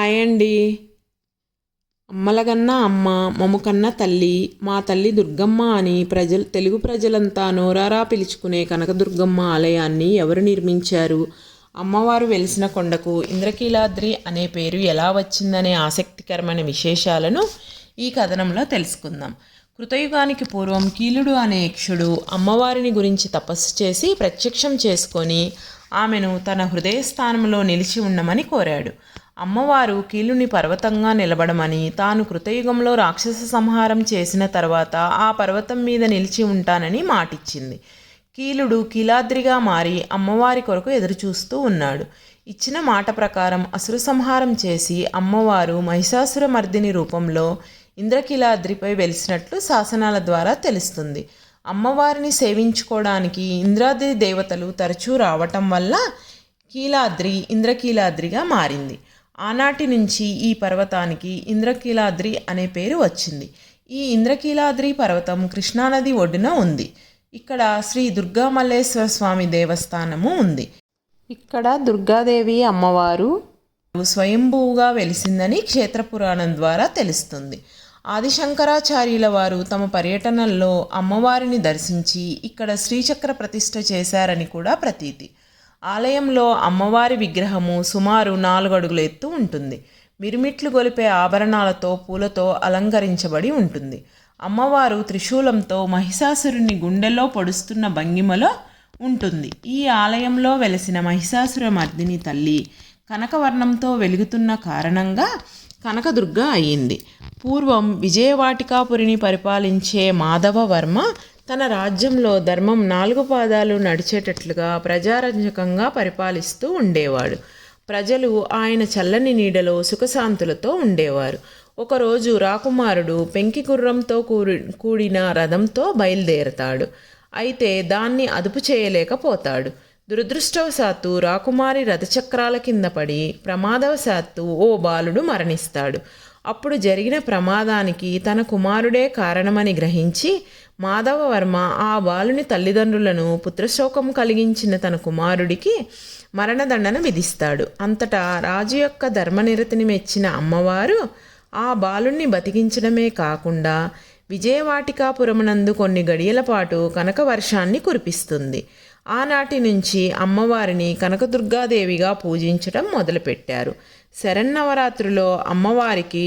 Hi అండి. అమ్మలగన్న అమ్మ మమ్ముకన్న తల్లి మా తల్లి దుర్గమ్మ అని తెలుగు ప్రజలంతా నోరారా పిలుచుకునే కనకదుర్గమ్మ ఆలయాన్ని ఎవరు నిర్మించారు? అమ్మవారు వెలిసిన కొండకు ఇంద్రకీలాద్రి అనే పేరు ఎలా వచ్చిందనే ఆసక్తికరమైన విశేషాలను ఈ కథనంలో తెలుసుకుందాం. కృతయుగానికి పూర్వం కీలుడు అనే యక్షుడు అమ్మవారిని గురించి తపస్సు చేసి ప్రత్యక్షం చేసుకొని ఆమెను తన హృదయస్థానంలో నిలిచి ఉండమని కోరాడు. అమ్మవారు కీలుని పర్వతంగా నిలబడమని, తాను కృతయుగంలో రాక్షస సంహారం చేసిన తర్వాత ఆ పర్వతం మీద నిలిచి ఉంటానని మాటిచ్చింది. కీలుడు కీలాద్రిగా మారి అమ్మవారి కొరకు ఎదురుచూస్తూ ఉన్నాడు. ఇచ్చిన మాట ప్రకారం అసుర సంహారం చేసి అమ్మవారు మహిషాసుర మర్దిని రూపంలో ఇంద్రకీలాద్రిపై వెలిసినట్లు శాసనాల ద్వారా తెలుస్తుంది. అమ్మవారిని సేవించుకోవడానికి ఇంద్రాద్రి దేవతలు తరచూ రావటం వల్ల కీలాద్రి ఇంద్రకీలాద్రిగా మారింది. ఆనాటి నుంచి ఈ పర్వతానికి ఇంద్రకీలాద్రి అనే పేరు వచ్చింది. ఈ ఇంద్రకీలాద్రి పర్వతం కృష్ణానది ఒడ్డున ఉంది. ఇక్కడ శ్రీ దుర్గా మల్లేశ్వర స్వామి దేవస్థానము ఉంది. ఇక్కడ దుర్గాదేవి అమ్మవారు స్వయంభూగా వెలిసిందని క్షేత్ర పురాణం ద్వారా తెలుస్తుంది. ఆదిశంకరాచార్యుల వారు తమ పర్యటనల్లో అమ్మవారిని దర్శించి ఇక్కడ శ్రీచక్ర ప్రతిష్ఠ చేశారని కూడా ప్రతీతి. ఆలయంలో అమ్మవారి విగ్రహము సుమారు 4 అడుగుల ఎత్తు ఉంటుంది. మిరుమిట్లు గొలిపే ఆభరణాలతో పూలతో అలంకరించబడి ఉంటుంది. అమ్మవారు త్రిశూలంతో మహిషాసురుని గుండెల్లో పొడుస్తున్న భంగిమలో ఉంటుంది. ఈ ఆలయంలో వెలసిన మహిషాసుర మర్దిని తల్లి కనకవర్ణంతో వెలుగుతున్న కారణంగా కనకదుర్గ అయింది. పూర్వం విజయవాటికాపురిని పరిపాలించే మాధవవర్మ తన రాజ్యంలో ధర్మం 4 పాదాలు నడిచేటట్లుగా ప్రజారంజకంగా పరిపాలిస్తూ ఉండేవాడు. ప్రజలు ఆయన చల్లని నీడలో సుఖశాంతులతో ఉండేవారు. ఒకరోజు రాకుమారుడు పెంకి గుర్రంతో కూడిన రథంతో బయలుదేరతాడు. అయితే దాన్ని అదుపు చేయలేకపోతాడు. దురదృష్టవశాత్తు రాకుమారి రథచక్రాల కింద పడి ప్రమాదవశాత్తు ఓ బాలుడు మరణిస్తాడు. అప్పుడు జరిగిన ప్రమాదానికి తన కుమారుడే కారణమని గ్రహించి మాధవవర్మ ఆ బాలుని తల్లిదండ్రులను పుత్రశోకం కలిగించిన తన కుమారుడికి మరణదండన విధిస్తాడు. అంతటా రాజు యొక్క ధర్మనిరతిని మెచ్చిన అమ్మవారు ఆ బాలుణ్ణి బతికించడమే కాకుండా విజయవాటికాపురమునందు కొన్ని గడియల పాటు కనక వర్షాన్ని కురిపిస్తుంది. ఆనాటి నుంచి అమ్మవారిని కనకదుర్గాదేవిగా పూజించడం మొదలుపెట్టారు. శరన్నవరాత్రిలో అమ్మవారికి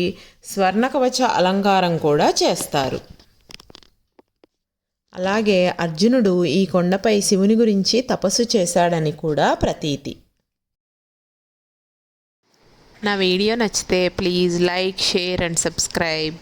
స్వర్ణకవచ అలంకారం కూడా చేస్తారు. అలాగే అర్జునుడు ఈ కొండపై శివుని గురించి తపస్సు చేశాడని కూడా ప్రతీతి. నా వీడియో నచ్చితే please like, share and subscribe.